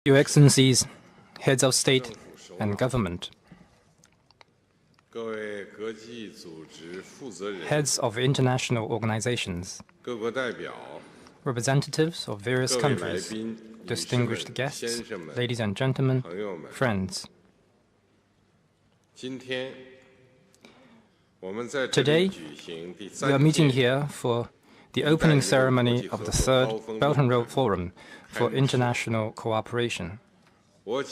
Your Excellencies, heads of state and government, heads of international organizations, representatives of various countries, distinguished guests, ladies and gentlemen, friends. Today, we are meeting here for the opening ceremony of the third Belt and Road Forum for International Cooperation. On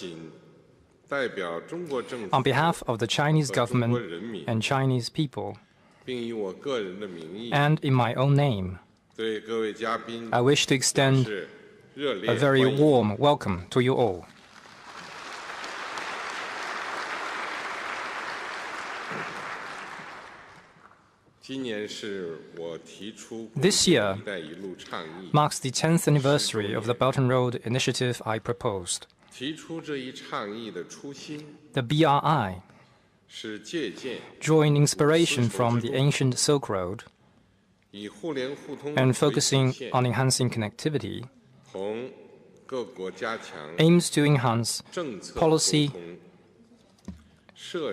behalf of the Chinese government and Chinese people, and in my own name, I wish to extend a very warm welcome to you all. This year marks the 10th anniversary of the Belt and Road Initiative I proposed. The BRI, drawing inspiration from the ancient Silk Road and focusing on enhancing connectivity, aims to enhance policy,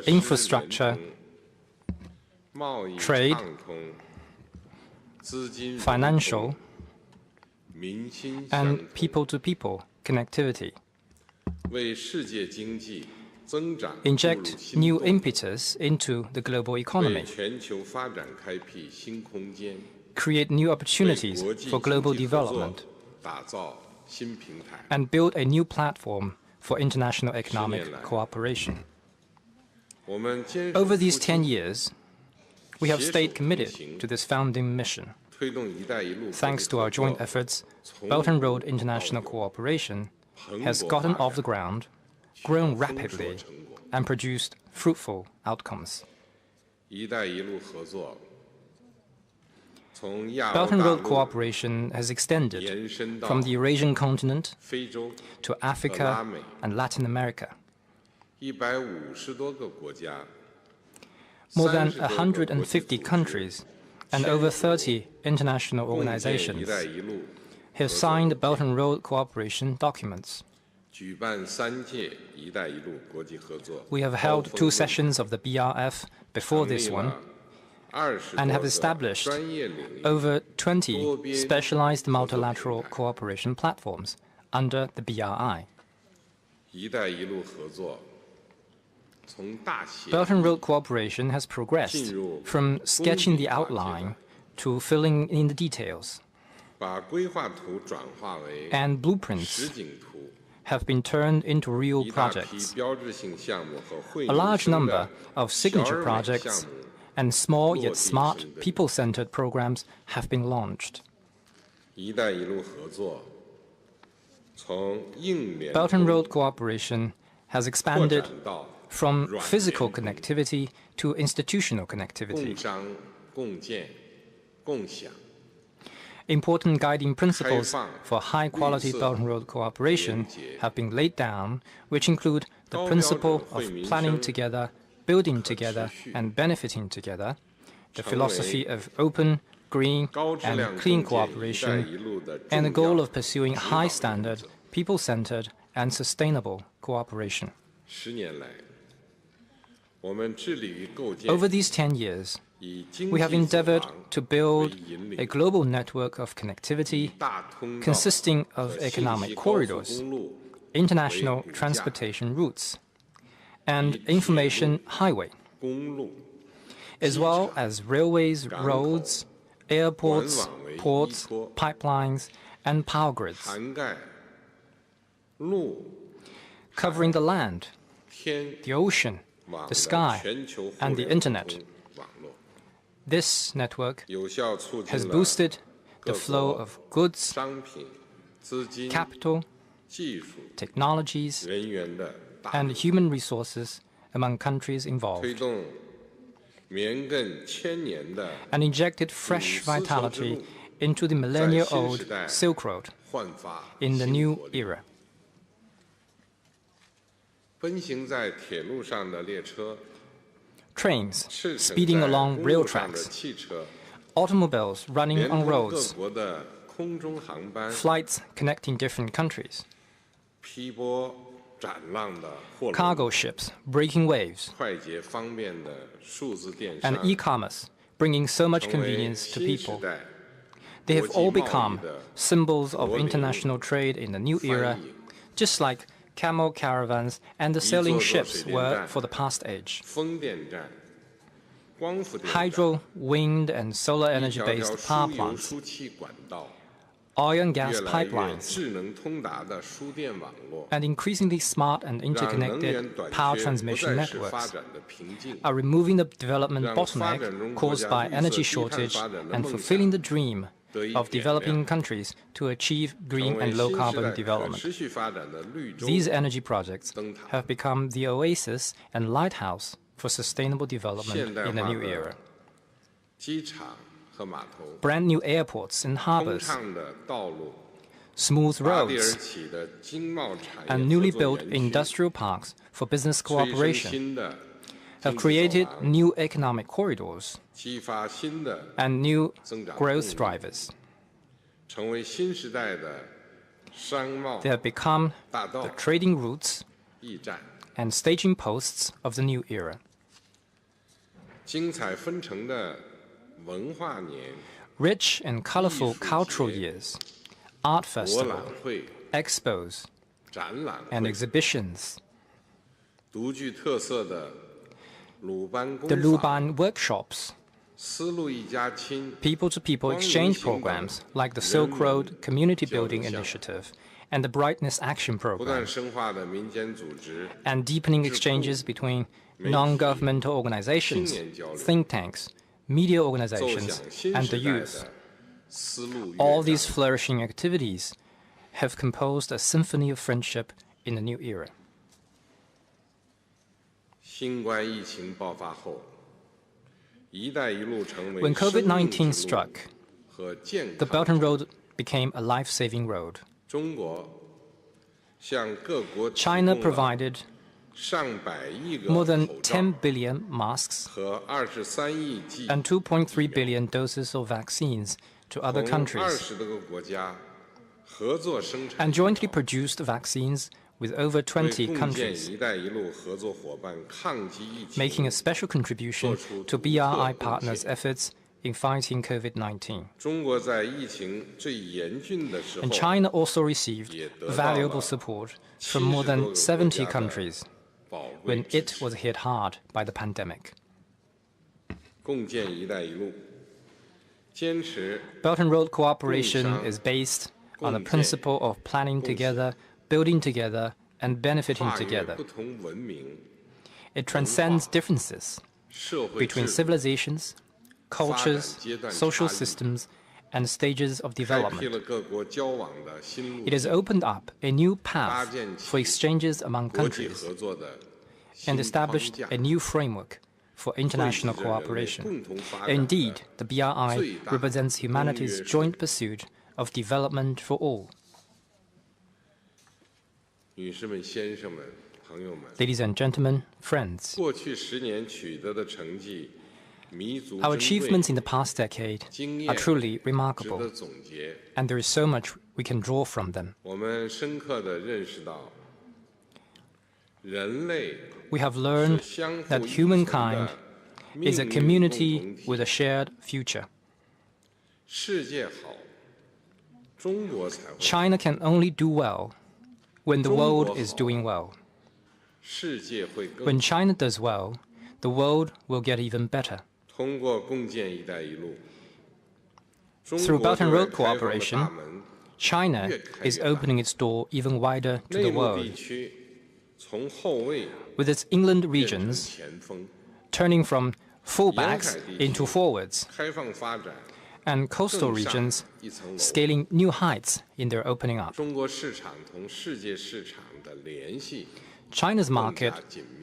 infrastructure, trade, financial, and people-to-people connectivity, inject new impetus into the global economy, create new opportunities for global development, and build a new platform for international economic cooperation. Over these 10 years, we have stayed committed to this founding mission. Thanks to our joint efforts, Belt and Road International Cooperation has gotten off the ground, grown rapidly, and produced fruitful outcomes. Belt and Road Cooperation has extended from the Eurasian continent to Africa and Latin America. More than 150 countries and over 30 international organizations have signed Belt and Road Cooperation documents. We have held 2 sessions of the BRF before this one and have established over 20 specialized multilateral cooperation platforms under the BRI. Belt and Road Cooperation has progressed from sketching the outline to filling in the details. And blueprints have been turned into real projects. A large number of signature projects and small yet smart, people-centered programs have been launched. Belt and Road Cooperation has expanded from physical connectivity to institutional connectivity. Important guiding principles for high-quality Belt and Road cooperation have been laid down, which include the principle of planning together, building together, and benefiting together, the philosophy of open, green, and clean cooperation, and the goal of pursuing high-standard, people-centered, and sustainable cooperation. Over these 10 years, we have endeavored to build a global network of connectivity consisting of economic corridors, international transportation routes, and information highway, as well as railways, roads, airports, ports, pipelines, and power grids, covering the land, the ocean, the sky, and the internet. This network has boosted the flow of goods, capital, technologies, and human resources among countries involved, and injected fresh vitality into the millennia-old Silk Road in the new era. Trains speeding along rail tracks, automobiles running on roads, flights connecting different countries, cargo ships breaking waves, and e-commerce bringing so much convenience to people. They have all become symbols of international trade in the new era, just like camel caravans and the sailing ships were for the past age. Hydro, wind, and solar energy-based power plants, oil and gas pipelines, and increasingly smart and interconnected power transmission networks are removing the development bottleneck caused by energy shortage and fulfilling the dream of developing countries to achieve green and low-carbon development. These energy projects have become the oasis and lighthouse for sustainable development in the new era. Brand new airports and harbors, smooth roads, and newly built industrial parks for business cooperation have created new economic corridors and new growth drivers. They have become the trading routes and staging posts of the new era. Rich and colorful cultural years, art festivals, expos, and exhibitions. The Luban workshops, people-to-people exchange programs like the Silk Road Community Building Initiative and the Brightness Action Program, and deepening exchanges between non-governmental organizations, think tanks, media organizations, and the youth. All these flourishing activities have composed a symphony of friendship in the new era. When COVID-19 struck, the Belt and Road became a life-saving road. China provided more than 10 billion masks and 2.3 billion doses of vaccines to other countries, and jointly produced vaccines with over 20 countries, making a special contribution to BRI partners' efforts in fighting COVID-19. And China also received valuable support from more than 70 countries when it was hit hard by the pandemic. Belt and Road cooperation is based on the principle of planning together, building together, and benefiting together. It transcends differences between civilizations, cultures, social systems, and stages of development. It has opened up a new path for exchanges among countries and established a new framework for international cooperation. Indeed, the BRI represents humanity's joint pursuit of development for all. Ladies and gentlemen, friends, our achievements in the past decade are truly remarkable, and there is so much we can draw from them. We have learned that humankind is a community with a shared future. China can only do well when the world is doing well. When China does well, the world will get even better. Through Belt and Road cooperation, China is opening its door even wider to the world, with its inland regions turning from fullbacks into forwards, and coastal regions scaling new heights in their opening up. China's market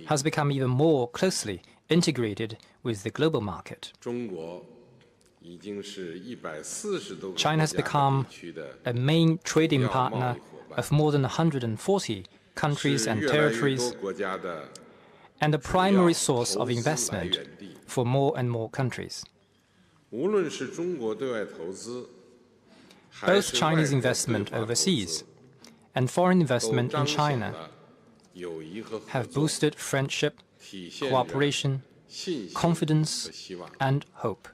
has become even more closely integrated with the global market. China has become a main trading partner of more than 140 countries and territories, and a primary source of investment for more and more countries. Both Chinese investment overseas and foreign investment in China have boosted friendship, cooperation, confidence, and hope.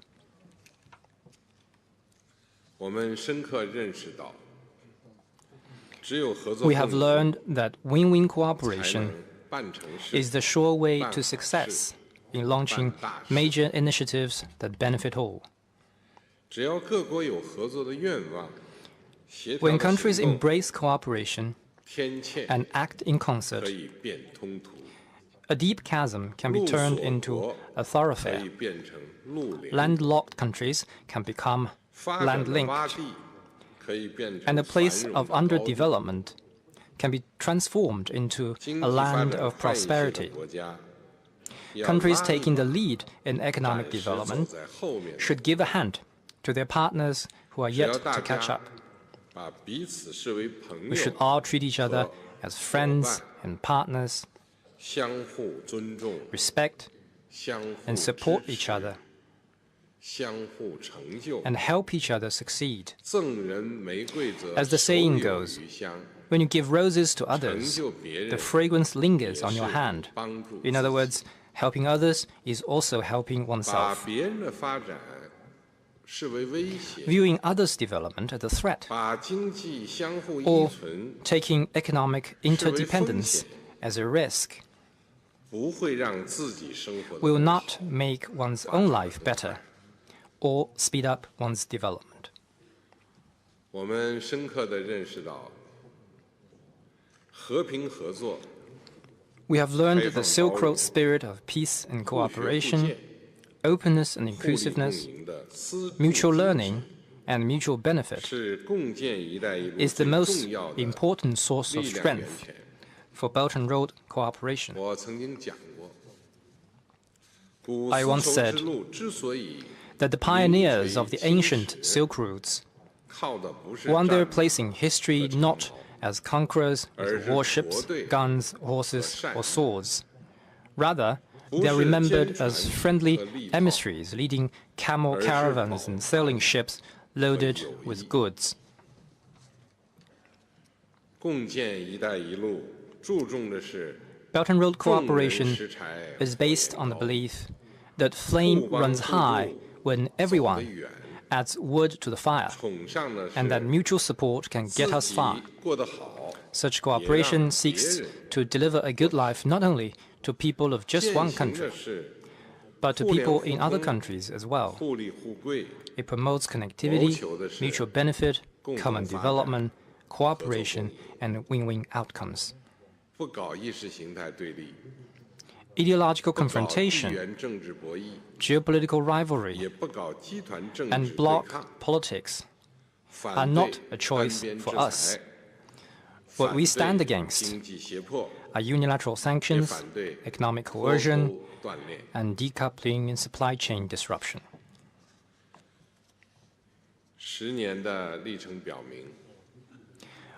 We have learned that win-win cooperation is the sure way to success in launching major initiatives that benefit all. When countries embrace cooperation and act in concert, a deep chasm can be turned into a thoroughfare. Landlocked countries can become land-linked, and a place of underdevelopment can be transformed into a land of prosperity. Countries taking the lead in economic development should give a hand to their partners who are yet to catch up. We should all treat each other as friends and partners, respect and support each other, and help each other succeed. As the saying goes, when you give roses to others, the fragrance lingers on your hand. In other words, helping others is also helping oneself. Viewing others' development as a threat, or taking economic interdependence as a risk, will not make one's own life better or speed up one's development. We have learned the Silk Road spirit of peace and cooperation, openness and inclusiveness, mutual learning and mutual benefit is the most important source of strength for Belt and Road cooperation. I once said that the pioneers of the ancient Silk Routes won their place in history not as conquerors with warships, guns, horses, or swords. Rather, they are remembered as friendly emissaries leading camel caravans and sailing ships loaded with goods. Belt and Road cooperation is based on the belief that flame runs high when everyone adds wood to the fire, and that mutual support can get us far. Such cooperation seeks to deliver a good life not only to people of just one country, but to people in other countries as well. It promotes connectivity, mutual benefit, common development, cooperation, and win-win outcomes. Ideological confrontation, geopolitical rivalry, and bloc politics are not a choice for us. What we stand against are unilateral sanctions, economic coercion, and decoupling and supply chain disruption.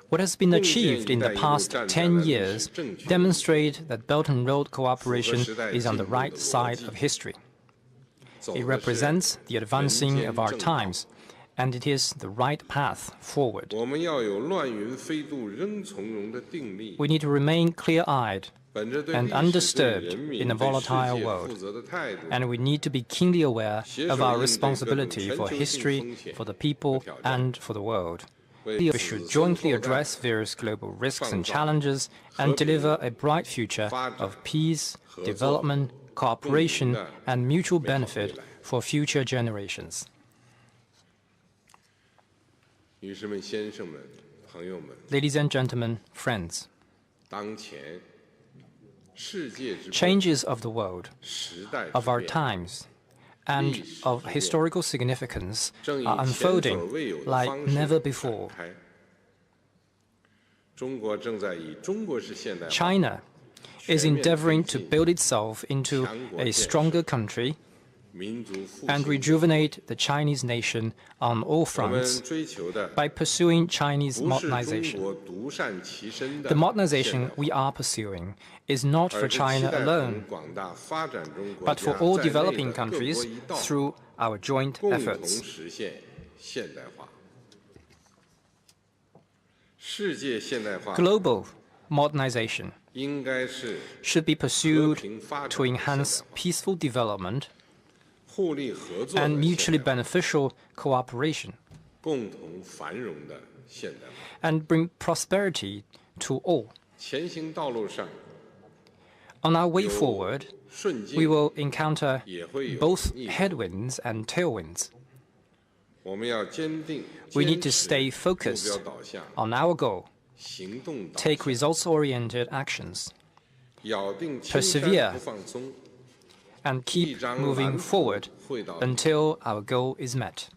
What has been achieved in the past 10 years demonstrates that Belt and Road cooperation is on the right side of history. It represents the advancing of our times, and it is the right path forward. We need to remain clear-eyed and undisturbed in a volatile world, and we need to be keenly aware of our responsibility for history, for the people, and for the world. We should jointly address various global risks and challenges and deliver a bright future of peace, development, cooperation, and mutual benefit for future generations. Ladies and gentlemen, friends, changes of the world, of our times, and of historical significance are unfolding like never before. China is endeavoring to build itself into a stronger country and rejuvenate the Chinese nation on all fronts by pursuing Chinese modernization. The modernization we are pursuing is not for China alone, but for all developing countries through our joint efforts. Global modernization should be pursued to enhance peaceful development and mutually beneficial cooperation and bring prosperity to all. On our way forward, we will encounter both headwinds and tailwinds. We need to stay focused on our goal, take results-oriented actions, persevere, and keep moving forward until our goal is met.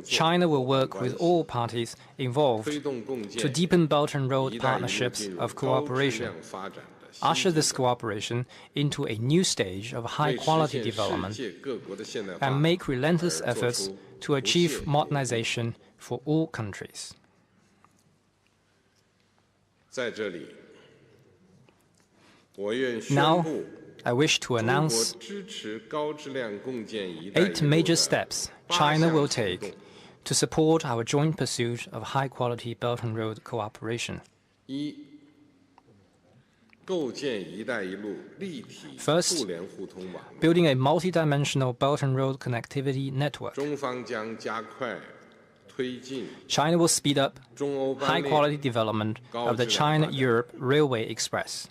China will work with all parties involved to deepen Belt and Road partnerships of cooperation, usher this cooperation into a new stage of high-quality development, and make relentless efforts to achieve modernization for all countries. Now, I wish to announce 8 major steps China will take to support our joint pursuit of high-quality Belt and Road cooperation. First, building a multidimensional Belt and Road connectivity network. China will speed up high-quality development of the China-Europe Railway Express,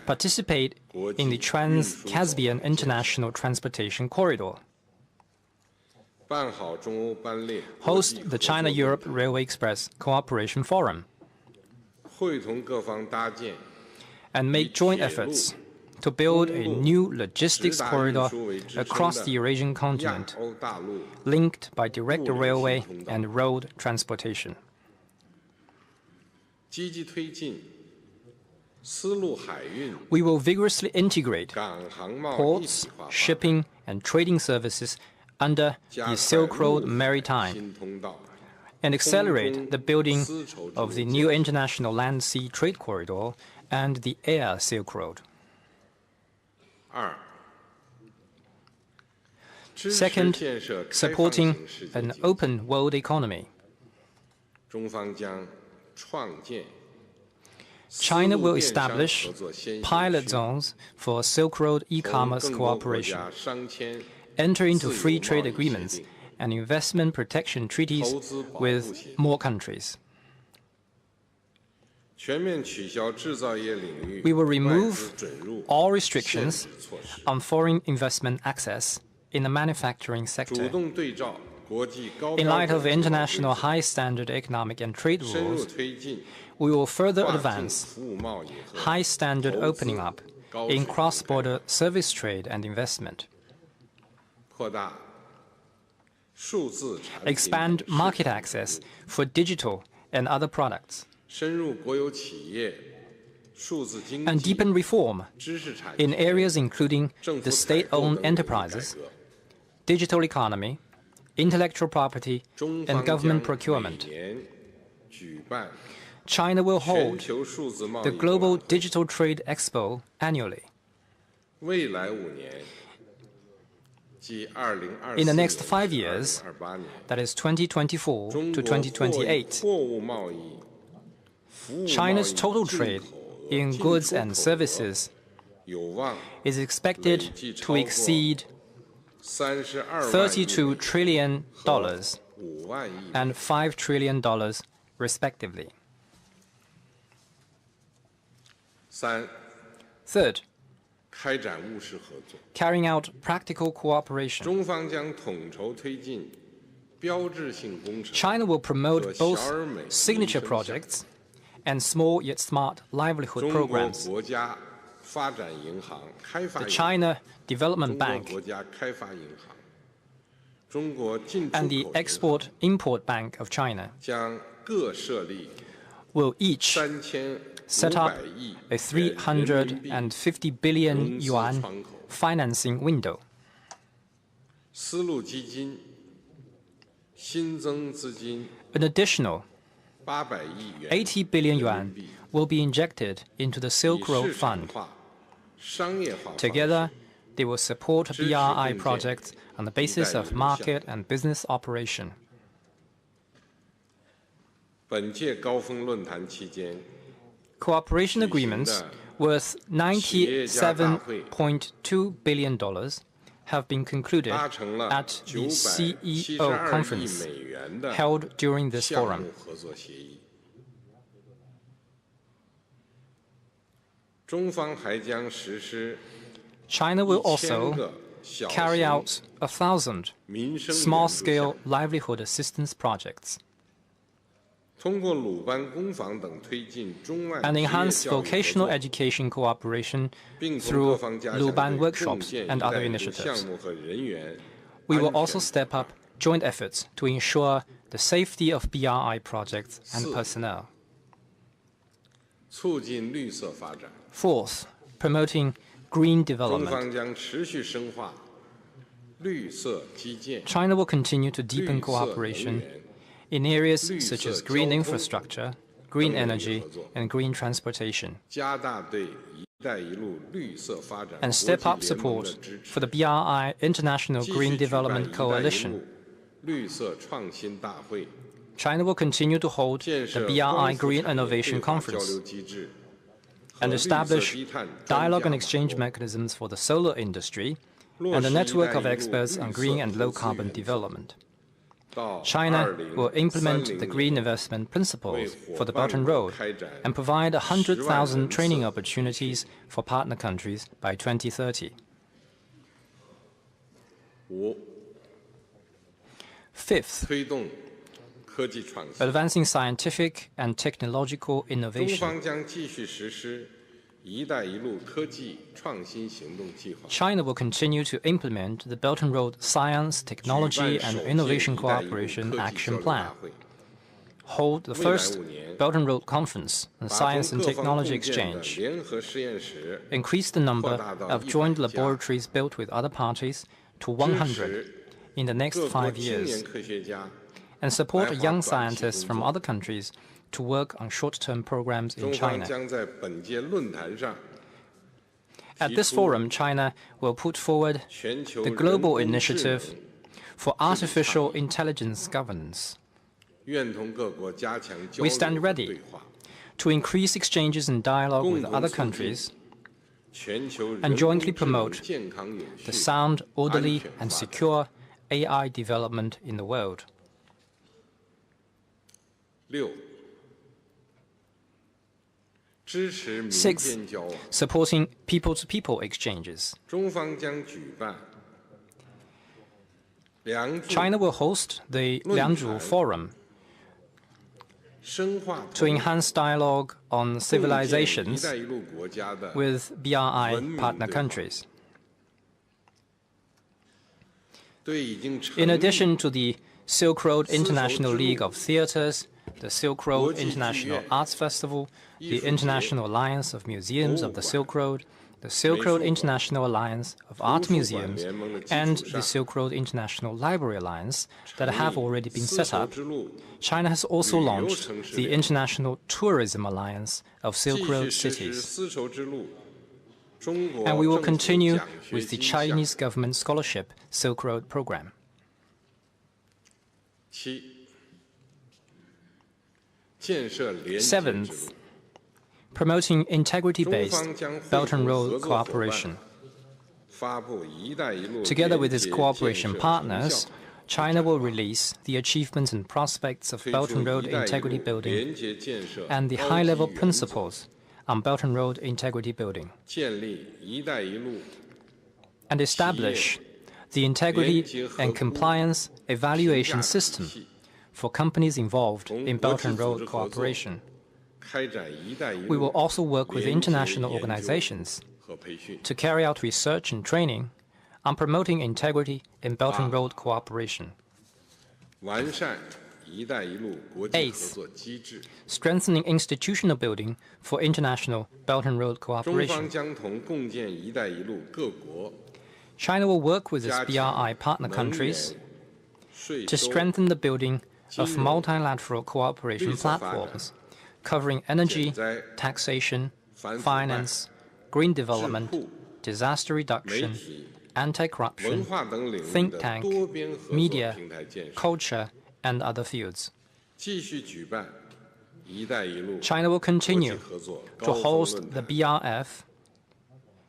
participate in the Trans-Caspian International Transportation Corridor, host the China-Europe Railway Express Cooperation Forum, and make joint efforts to build a new logistics corridor across the Eurasian continent, linked by direct railway and road transportation. We will vigorously integrate ports, shipping, and trading services under the Silk Road Maritime and accelerate the building of the new international land-sea trade corridor and the air Silk Road. Second, supporting an open world economy. China will establish pilot zones for Silk Road e-commerce cooperation, enter into free trade agreements and investment protection treaties with more countries. We will remove all restrictions on foreign investment access in the manufacturing sector. In light of international high-standard economic and trade rules, we will further advance high-standard opening up in cross-border service trade and investment, expand market access for digital and other products, and deepen reform in areas including the state-owned enterprises, digital economy, intellectual property, and government procurement. China will hold the Global Digital Trade Expo annually. In the next 5 years, that is 2024 to 2028, China's total trade in goods and services is expected to exceed $32 trillion and $5 trillion, respectively. Third, carrying out practical cooperation. China will promote both signature projects and small yet smart livelihood programs. The China Development Bank and the Export-Import Bank of China will each set up a 350 billion yuan financing window. An additional 80 billion yuan will be injected into the Silk Road Fund. Together, They will support BRI projects on the basis of market and business operation. 本届高峰论坛期间 Cooperation agreements worth $97.2 billion have been concluded at the CEO conference held during this forum. 中方还将实施 China will also carry out 1,000 small-scale livelihood assistance projects and enhance vocational education cooperation through Luban workshops and other initiatives. We will also step up joint efforts to ensure the safety of BRI projects and personnel. 促进绿色发展 Fourth, promoting green development. 中方将持续深化绿色基建 China will continue to deepen cooperation in areas such as green infrastructure, green energy, and green transportation, 加大对一带一路绿色发展 and step up support for the BRI International Green Development Coalition. 绿色创新大会 China will continue to hold the BRI Green Innovation Conference and establish dialogue and exchange mechanisms for the solar industry and a network of experts on green and low-carbon development. China will implement the green investment principles for the Belt and Road and provide 100,000 training opportunities for partner countries by 2030. Fifth, 推动科技创新 advancing scientific and technological 中 innovation. 方将继续实施一带一路科技创新行动计划 China will continue to implement the Belt and Road Science, Technology and Innovation Cooperation Action Plan, hold the first Belt and Road Conference on Science and Technology Exchange, 联合实验室 increase the number of joint laboratories built with other parties to 100 in the next 各国 5青 years, 年科学家 and support young scientists from other countries to work on short-term programs in 中方 China. 将在本届论坛上 At this forum, China will put forward 全球 the 人 global 工智能 initiative for artificial intelligence governance 愿同各国加强交 We 流 stand 和 ready 对话 to increase exchanges and dialogue with 共同 other 促进 countries 全球 and 人 jointly 工智能 promote 健康有 the 序 sound, orderly, and 安全发展 secure AI development in the world. 6支持民 Sixth, 间交往 supporting people-to-people exchanges. 中方将举办梁祝 China will host the Liangzhu Forum 深化 to enhance dialogue on 共建一 civilizations 带一路国家的 with BRI partner countries. 对已经成 In 立 addition to the Silk Road International League of Theaters, the Silk Road 国际剧院 International Arts Festival, the 艺术节 International Alliance of Museums of the 博物馆 Silk Road, the Silk Road 美术馆 International Alliance of Art 图书馆 Museums, 联盟的基础 and 上 the Silk Road International Library Alliance that have already been 丝 set 绸 up, 之路 China has also 旅游 launched 城市 the 联盟 International Tourism Alliance of 继 Silk 续 Road 实施 cities. 丝绸之路中国 And we will 政府 continue 奖学 with the 金项 Chinese government scholarship Silk Road program. 7建设廉洁之 Seventh, 路 promoting 中 integrity-based 方将 Belt 会 and 同 Road 合作伙伴 cooperation. 发布一带一路 Together with its 廉洁 cooperation 建设成 partners, 效 China will release the achievements and prospects of 推 Belt 出 and Road 一带一 integrity 路 building 廉洁建设 and the 高 high-level 级原则 principles on Belt and Road integrity building, 建立一带一路 and establish the integrity and compliance evaluation 评价 system 体系 for companies involved 同 in 国 Belt 际 and 组 Road 织合作 cooperation. 开展一带一 We will 路 also work with 廉洁 international 研究 organizations 和培训 to carry out research and training on promoting integrity in Belt and Road cooperation, 完善一带一路国际合 Eighth, 作机制 strengthening institutional building for international Belt and Road 中方 cooperation. 将同共建一带一路各国 China will work with its 加 BRI 强 partner 能 countries 源税 to 收 strengthen the building of 金融 multilateral cooperation 绿色发展 platforms covering energy, 减灾 taxation, 反腐败 finance, green 智 development, 库 disaster reduction, 媒体、 anti-corruption, 文化等领域 think 的 tank, 多边合作 media, 平台建设， culture, and other fields. 继续举办“一带一路” China will 国际 continue 合作 to 高峰 host 论 the 坛， BRF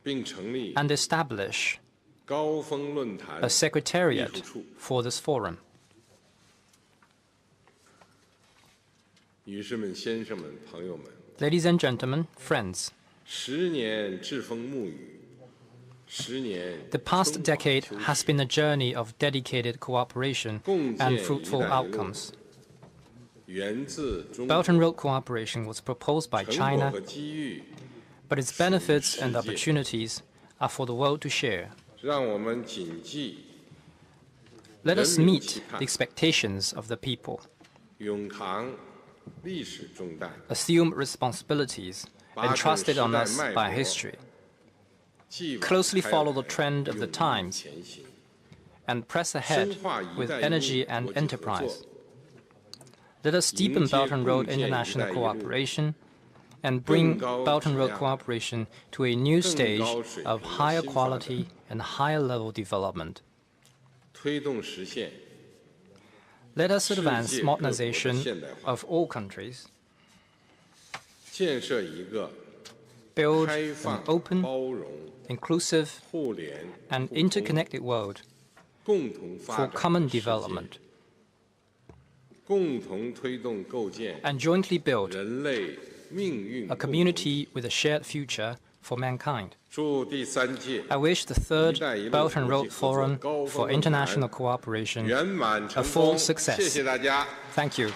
并成立 and establish 高峰论坛 a 秘 secretariat 书处。 for this forum. 女士们、先生们、朋友们， Ladies and gentlemen, friends, 10年栉风沐雨，10年 the past 春华 decade 秋实 has been a journey of dedicated cooperation 共 and 建 fruitful 一带一路 outcomes. 源自中 Belt 国， and Road Cooperation was proposed by 成果 China, 和机遇， but its benefits and 世界。 opportunities are for the world to share. 让我们谨记 Let us 人民 meet 期盼。 the expectations of the people, 勇扛历史重担， assume responsibilities 把准 entrusted 时 on 代 us 脉 by 搏 history, 继往 closely 开 follow the 来 trend of the 勇毅 times, 前行 and press ahead 深化一 with 带一路 energy and 国际合 enterprise. 作 Let us deepen 迎接 Belt and Road 共建 international 一带一路 cooperation and bring 更高 Belt and 质 Road 量 cooperation to a new 更 stage 高水 of 平的 higher 新发展。 quality and higher level development. 推动实现 Let us 世界 advance 各国的 modernization 现代化， of all countries, 建设一个 build 开 an 放、 open, 包容、 inclusive, 互联、 and 互通 interconnected world 共同发 for 展的 common 世界 development, 共同推动构建 and jointly build 人类命运 a 共同体。 community with a shared future for mankind. 祝第3届 I wish the third 一带一路 Belt and 国 Road 际合作 Forum 高峰 for 论坛 international cooperation 圆满 a 成 full 功， success. 谢谢大家。 Thank you.